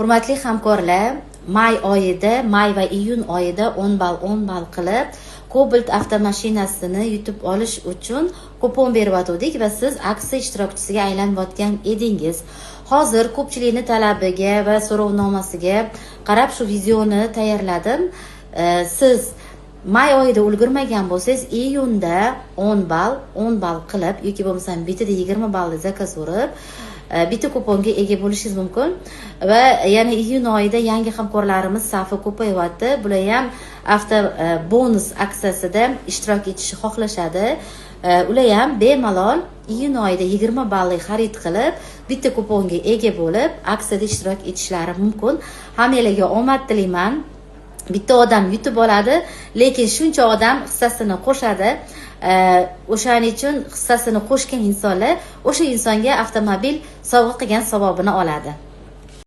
Hurmatli hamkorlar, may va iyun oyida 10 ball qilib Cobalt avtomashinasini yutib olish uchun kupon berib va siz aksiya ishtirokchisiga aylanayotgan edingiz. Hozir ko'pchilikning talabiga va so'rovnomasiga qarab shu videoni tayyorladim. Siz may oyida ulgurmagan bo'lsangiz, iyunda 10 ball qilib yoki bo'lmasa bitida 20 ball zakaz urib bitta kuponga ega bo'lishingiz mumkin. Va yana iyun oyida yangi hamkorlarimiz safi ko'payyapti. Bular ham avto bonus aksiyasida ishtirok etishni xohlashadi. Ular ham bemalol iyun oyida 20 ballik xarid qilib, bitta kuponga ega bo'lib, aksiyada ishtirok etishlari mumkin. Hammalarga omad tilayman. Bitta odam yutib oladi, lekin shuncha odam hissasini qo'shadi. O'shaning uchun hissasini qo'shgan insonlar o'sha insonga avtomobil sovg'a qilgan savobini oladi.